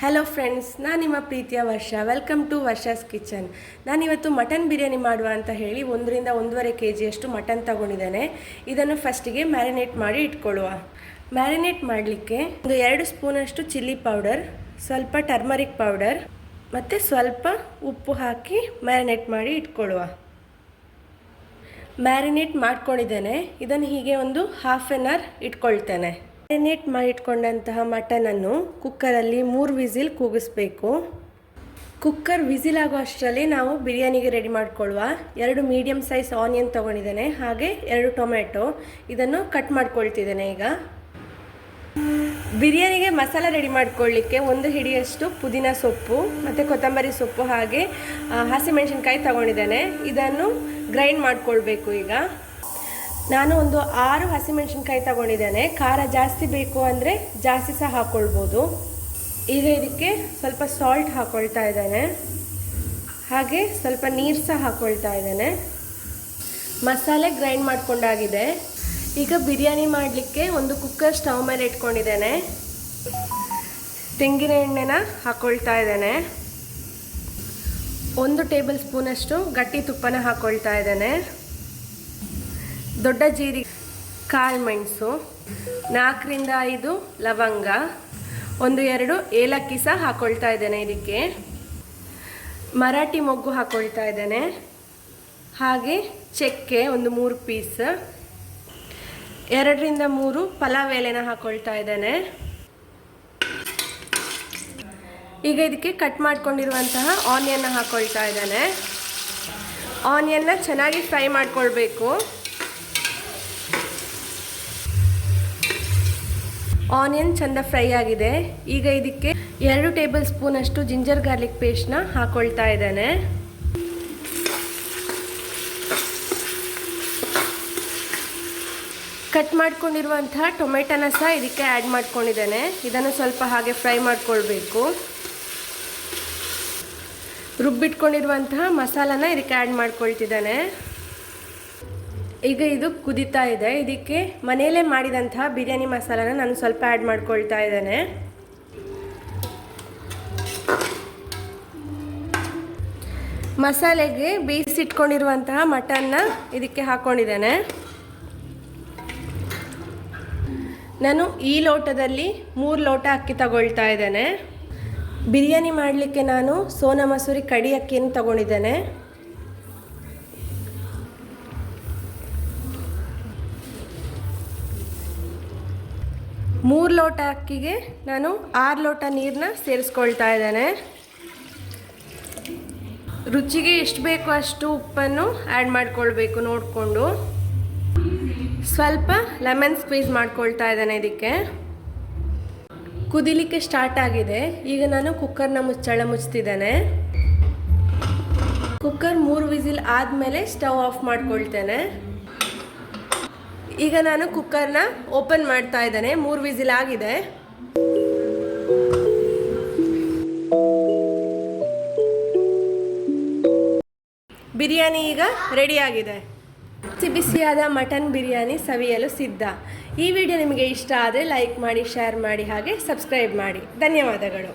Hello friends, ನಾನು ನಿಮ್ಮ ಪ್ರೀತಿಯ Varsha. Welcome to Varsha's kitchen. ನಾನಿವತ್ತು ಮಟನ್ ಬಿರಿಯಾನಿ ಮಾಡುವ ಅಂತ ಹೇಳಿ 1-1.5 kg ಮಟನ್ ತಗೊಂಡಿದ್ದೇನೆ. ಇದನ್ನು ಫಸ್ಟಿಗೆ ಮ್ಯಾರಿನೇಟ್ ಮಾಡಿ ಇಟ್ಕೊಳ್ಳುವ. ಮ್ಯಾರಿನೇಟ್ ಮಾಡಲಿಕ್ಕೆ ಒಂದು 2 ಸ್ಪೂನಷ್ಟು ಚಿಲ್ಲಿ ಪೌಡರ್, ಸ್ವಲ್ಪ ಟರ್ಮರಿಕ್ ಪೌಡರ್ ಮತ್ತು ಸ್ವಲ್ಪ ಉಪ್ಪು ಹಾಕಿ ಮ್ಯಾರಿನೇಟ್ ಮಾಡಿ ಇಟ್ಕೊಳ್ಳುವ. ಮ್ಯಾರಿನೇಟ್ ಮಾಡ್ಕೊಂಡಿದ್ದೇನೆ. ಇದನ್ನು ಹೀಗೆ ಒಂದು ಹಾಫ್ ಆನ್ ಅವರ್ ಇಟ್ಕೊಳ್ತೇನೆ. ಮ್ಯಾರಿನೇಟ್ ಮಾಡಿಟ್ಕೊಂಡಂತಹ ಮಟನನ್ನು ಕುಕ್ಕರಲ್ಲಿ 3 ವಿಸಿಲ್ ಕೂಗಿಸ್ಬೇಕು. ಕುಕ್ಕರ್ ವಿಸಿಲ್ ಆಗೋ ಅಷ್ಟರಲ್ಲಿ ನಾವು ಬಿರಿಯಾನಿಗೆ ರೆಡಿ ಮಾಡ್ಕೊಳ್ಳುವ. 2 ಮೀಡಿಯಮ್ ಸೈಜ್ ಆನಿಯನ್ ತೊಗೊಂಡಿದ್ದೇನೆ, ಹಾಗೆ 2 ಟೊಮೆಟೊ. ಇದನ್ನು ಕಟ್ ಮಾಡ್ಕೊಳ್ತಿದ್ದೇನೆ. ಈಗ ಬಿರಿಯಾನಿಗೆ ಮಸಾಲ ರೆಡಿ ಮಾಡ್ಕೊಳ್ಳಿಕ್ಕೆ 1 ಹಿಡಿಯಷ್ಟು ಪುದೀನ ಸೊಪ್ಪು ಮತ್ತು ಕೊತ್ತಂಬರಿ ಸೊಪ್ಪು ಹಾಗೆ ಹಸಿಮೆಣಸಿನ್ಕಾಯಿ ತಗೊಂಡಿದ್ದೇನೆ. ಇದನ್ನು ಗ್ರೈಂಡ್ ಮಾಡ್ಕೊಳ್ಬೇಕು. ಈಗ ನಾನು ಒಂದು 6 ಹಸಿಮೆಣಸಿನ್ಕಾಯಿ ತಗೊಂಡಿದ್ದೇನೆ. ಖಾರ ಜಾಸ್ತಿ ಬೇಕು ಅಂದರೆ ಜಾಸ್ತಿ ಸಹ ಹಾಕ್ಕೊಳ್ಬೋದು. ಈಗ ಇದಕ್ಕೆ ಸ್ವಲ್ಪ ಸಾಲ್ಟ್ ಹಾಕ್ಕೊಳ್ತಾ ಇದ್ದೇನೆ, ಹಾಗೆ ಸ್ವಲ್ಪ ನೀರು ಸಹ ಹಾಕ್ಕೊಳ್ತಾ ಇದ್ದೇನೆ. ಮಸಾಲೆ ಗ್ರೈಂಡ್ ಮಾಡ್ಕೊಂಡಾಗಿದೆ. ಈಗ ಬಿರಿಯಾನಿ ಮಾಡಲಿಕ್ಕೆ ಒಂದು ಕುಕ್ಕರ್ ಸ್ಟವ್ ಮೇಲೆ ಇಟ್ಕೊಂಡಿದ್ದೇನೆ. ತೆಂಗಿನ ಎಣ್ಣೆನ ಹಾಕ್ಕೊಳ್ತಾ ಇದ್ದೇನೆ. 1 ಟೇಬಲ್ ಸ್ಪೂನಷ್ಟು ಗಟ್ಟಿ ತುಪ್ಪನ ಹಾಕ್ಕೊಳ್ತಾ ಇದ್ದೇನೆ. ದೊಡ್ಡ ಜೀರಿಗೆ, ಕಾಳು ಮೆಣಸು, 4-5 ಲವಂಗ, 1-2 ಏಲಕ್ಕಿ ಸಹ ಹಾಕ್ಕೊಳ್ತಾ ಇದ್ದೇನೆ. ಇದಕ್ಕೆ ಮರಾಠಿ ಮೊಗ್ಗು ಹಾಕ್ಕೊಳ್ತಾ ಇದ್ದೇನೆ, ಹಾಗೆ ಚಕ್ಕೆ ಒಂದು 3 ಪೀಸ್, 2-3 ಪಲಾವ್ ಎಲೆನ ಹಾಕ್ಕೊಳ್ತಾ ಇದ್ದೇನೆ. ಈಗ ಇದಕ್ಕೆ ಕಟ್ ಮಾಡ್ಕೊಂಡಿರುವಂತಹ ಆನಿಯನ್ನ ಹಾಕ್ಕೊಳ್ತಾ ಇದ್ದೇನೆ. ಆನಿಯನ್ನ ಚೆನ್ನಾಗಿ ಫ್ರೈ ಮಾಡ್ಕೊಳ್ಬೇಕು. ಆನಿಯನ್ ಚೆಂದ ಫ್ರೈ ಆಗಿದೆ. ಈಗ ಇದಕ್ಕೆ 2 ಟೇಬಲ್ ಸ್ಪೂನಷ್ಟು ಜಿಂಜರ್ ಗಾರ್ಲಿಕ್ ಪೇಸ್ಟ್ನ ಹಾಕ್ಕೊಳ್ತಾ ಇದ್ದೇನೆ. ಕಟ್ ಮಾಡ್ಕೊಂಡಿರುವಂತಹ ಟೊಮೆಟೊನ ಸಹ ಇದಕ್ಕೆ ಆ್ಯಡ್ ಮಾಡ್ಕೊಂಡಿದ್ದೇನೆ. ಇದನ್ನು ಸ್ವಲ್ಪ ಹಾಗೆ ಫ್ರೈ ಮಾಡ್ಕೊಳ್ಬೇಕು. ರುಬ್ಬಿಟ್ಕೊಂಡಿರುವಂತಹ ಮಸಾಲಾನ ಇದಕ್ಕೆ ಆ್ಯಡ್ ಮಾಡ್ಕೊಳ್ತಿದ್ದೇನೆ. ಈಗ ಇದು ಕುದೀತಾ ಇದೆ. ಇದಕ್ಕೆ ಮನೆಯಲ್ಲೇ ಮಾಡಿದಂತಹ ಬಿರಿಯಾನಿ ಮಸಾಲಾನ ನಾನು ಸ್ವಲ್ಪ ಆ್ಯಡ್ ಮಾಡ್ಕೊಳ್ತಾ ಇದ್ದೇನೆ. ಮಸಾಲೆಗೆ ಬೇಯಿಸಿಟ್ಕೊಂಡಿರುವಂತಹ ಮಟನ್ನ ಇದಕ್ಕೆ ಹಾಕ್ಕೊಂಡಿದ್ದೇನೆ. ನಾನು ಈ ಲೋಟದಲ್ಲಿ 3 ಲೋಟ ಅಕ್ಕಿ ತಗೊಳ್ತಾ ಇದ್ದೇನೆ. ಬಿರಿಯಾನಿ ಮಾಡಲಿಕ್ಕೆ ನಾನು ಸೋನಾ ಮಸೂರಿ ಕಡಿ ಅಕ್ಕಿಯನ್ನು ತಗೊಂಡಿದ್ದೇನೆ. ಮೂರು ಲೋಟ ಅಕ್ಕಿಗೆ ನಾನು 6 ಲೋಟ ನೀರನ್ನ ಸೇರಿಸ್ಕೊಳ್ತಾ ಇದ್ದೇನೆ. ರುಚಿಗೆ ಎಷ್ಟು ಬೇಕೋ ಅಷ್ಟು ಉಪ್ಪನ್ನು ಆ್ಯಡ್ ಮಾಡ್ಕೊಳ್ಬೇಕು ನೋಡಿಕೊಂಡು. ಸ್ವಲ್ಪ ಲೆಮನ್ ಸ್ಕ್ವೀಸ್ ಮಾಡ್ಕೊಳ್ತಾ ಇದ್ದೇನೆ. ಇದಕ್ಕೆ ಕುದಿಲಿಕ್ಕೆ ಸ್ಟಾರ್ಟ್ ಆಗಿದೆ. ಈಗ ನಾನು ಕುಕ್ಕರ್ನ ಮುಚ್ಚಳ ಮುಚ್ತಿದ್ದೇನೆ. ಕುಕ್ಕರ್ 3 ವಿಸಿಲ್ ಆದಮೇಲೆ ಸ್ಟವ್ ಆಫ್ ಮಾಡ್ಕೊಳ್ತೇನೆ. ಈಗ ನಾನು ಕುಕ್ಕರ್ನ ಓಪನ್ ಮಾಡ್ತಾ ಇದ್ದೇನೆ. 3 ವಿಸಿಲ್ ಆಗಿದೆ. ಬಿರಿಯಾನಿ ಈಗ ರೆಡಿಯಾಗಿದೆ. ಬಿಸಿಯಾದ ಮಟನ್ ಬಿರಿಯಾನಿ ಸವಿಯಲು ಸಿದ್ಧ. ಈ ವಿಡಿಯೋ ನಿಮಗೆ ಇಷ್ಟ ಆದರೆ ಲೈಕ್ ಮಾಡಿ, ಶೇರ್ ಮಾಡಿ, ಹಾಗೆ ಸಬ್ಸ್ಕ್ರೈಬ್ ಮಾಡಿ. ಧನ್ಯವಾದಗಳು.